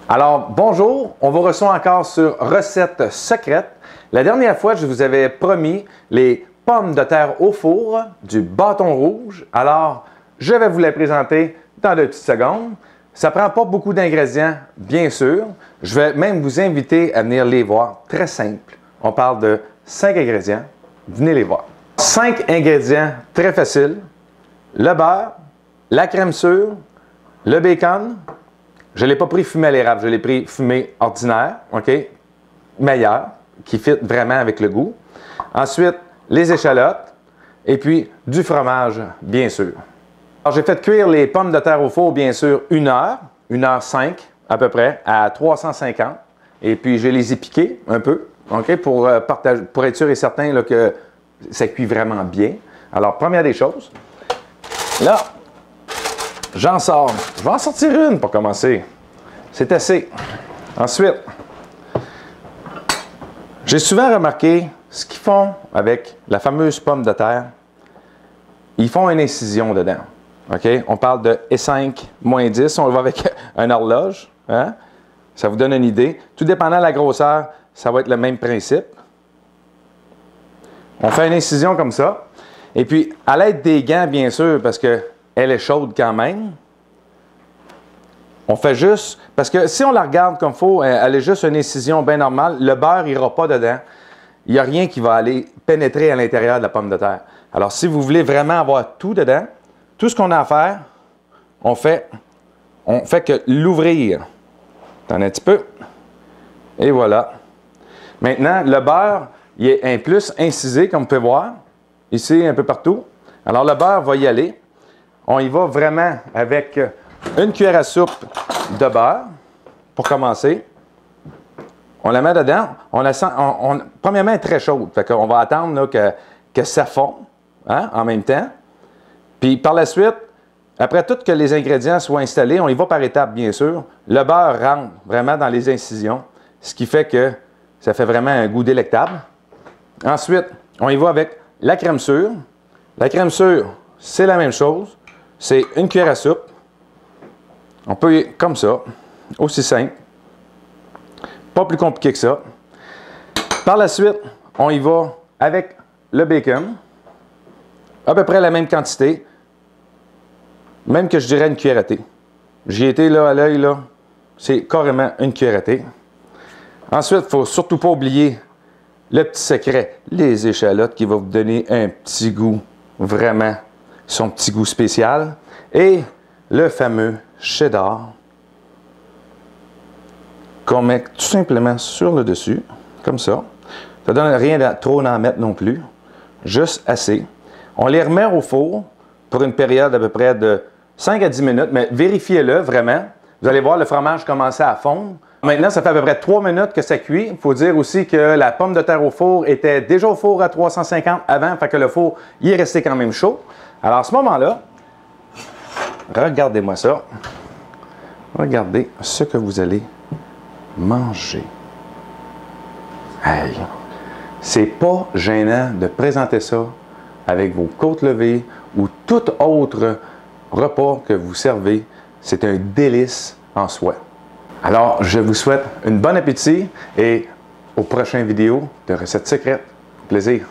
Alors, bonjour, on vous reçoit encore sur Recettes secrètes. La dernière fois, je vous avais promis les pommes de terre au four du bâton rouge. Alors, je vais vous les présenter dans 2 petites secondes. Ça ne prend pas beaucoup d'ingrédients, bien sûr. Je vais même vous inviter à venir les voir. Très simple. On parle de 5 ingrédients. Venez les voir. 5 ingrédients très faciles. Le beurre, la crème sûre, le bacon. Je ne l'ai pas pris fumé à l'érable, je l'ai pris fumé ordinaire, OK? Meilleur, qui fit vraiment avec le goût. Ensuite, les échalotes et puis du fromage, bien sûr. Alors, j'ai fait cuire les pommes de terre au four, bien sûr, 1 heure, 1h05 à peu près, à 350. Et puis, je les ai piquées un peu, OK? Pour être sûr et certain là, que ça cuit vraiment bien. Alors, première des choses, là, j'en sors. Je vais en sortir une pour commencer. C'est assez. Ensuite, j'ai souvent remarqué ce qu'ils font avec la fameuse pomme de terre. Ils font une incision dedans. OK? On parle de E5-10. On va avec une horloge. Hein? Ça vous donne une idée. Tout dépendant de la grosseur, ça va être le même principe. On fait une incision comme ça. Et puis, à l'aide des gants, bien sûr, parce qu'elle est chaude quand même. On fait juste, parce que si on la regarde comme il faut, elle est juste une incision bien normale, le beurre n'ira pas dedans. Il n'y a rien qui va aller pénétrer à l'intérieur de la pomme de terre. Alors, si vous voulez vraiment avoir tout dedans, tout ce qu'on a à faire, on fait que l'ouvrir. Attendez un petit peu. Et voilà. Maintenant, le beurre, il est un plus incisé, comme vous pouvez voir, ici, un peu partout. Alors, le beurre va y aller. On y va vraiment avec une cuillère à soupe de beurre, pour commencer. On la met dedans. On la sent, premièrement, elle est très chaude. Fait qu'on va attendre là, que ça fond en même temps. Puis par la suite, après tout que les ingrédients soient installés, on y va par étapes, bien sûr. Le beurre rentre vraiment dans les incisions, ce qui fait que ça fait vraiment un goût délectable. Ensuite, on y va avec la crème sûre. La crème sûre, c'est la même chose. C'est une cuillère à soupe. On peut y comme ça, aussi simple. Pas plus compliqué que ça. Par la suite, on y va avec le bacon. À peu près la même quantité. Même que je dirais une cuillère à thé. J'y étais là à l'œil, là. C'est carrément une cuillère à thé. Ensuite, il ne faut surtout pas oublier le petit secret, les échalotes qui vont vous donner un petit goût, vraiment, son petit goût spécial. Et le fameux cheddar qu'on met tout simplement sur le dessus, comme ça. Ça ne donne rien de trop en mettre non plus, juste assez. On les remet au four pour une période à peu près de 5 à 10 minutes, mais vérifiez-le vraiment. Vous allez voir le fromage commencer à fondre. Maintenant, ça fait à peu près 3 minutes que ça cuit. Il faut dire aussi que la pomme de terre au four était déjà au four à 350 avant, fait que le four il est resté quand même chaud. Alors à ce moment-là, regardez-moi ça. Regardez ce que vous allez manger. Hey, c'est pas gênant de présenter ça avec vos côtes levées ou tout autre repas que vous servez. C'est un délice en soi. Alors, je vous souhaite une bonne appétit et aux prochaines vidéos de Recettes secrètes. Plaisir!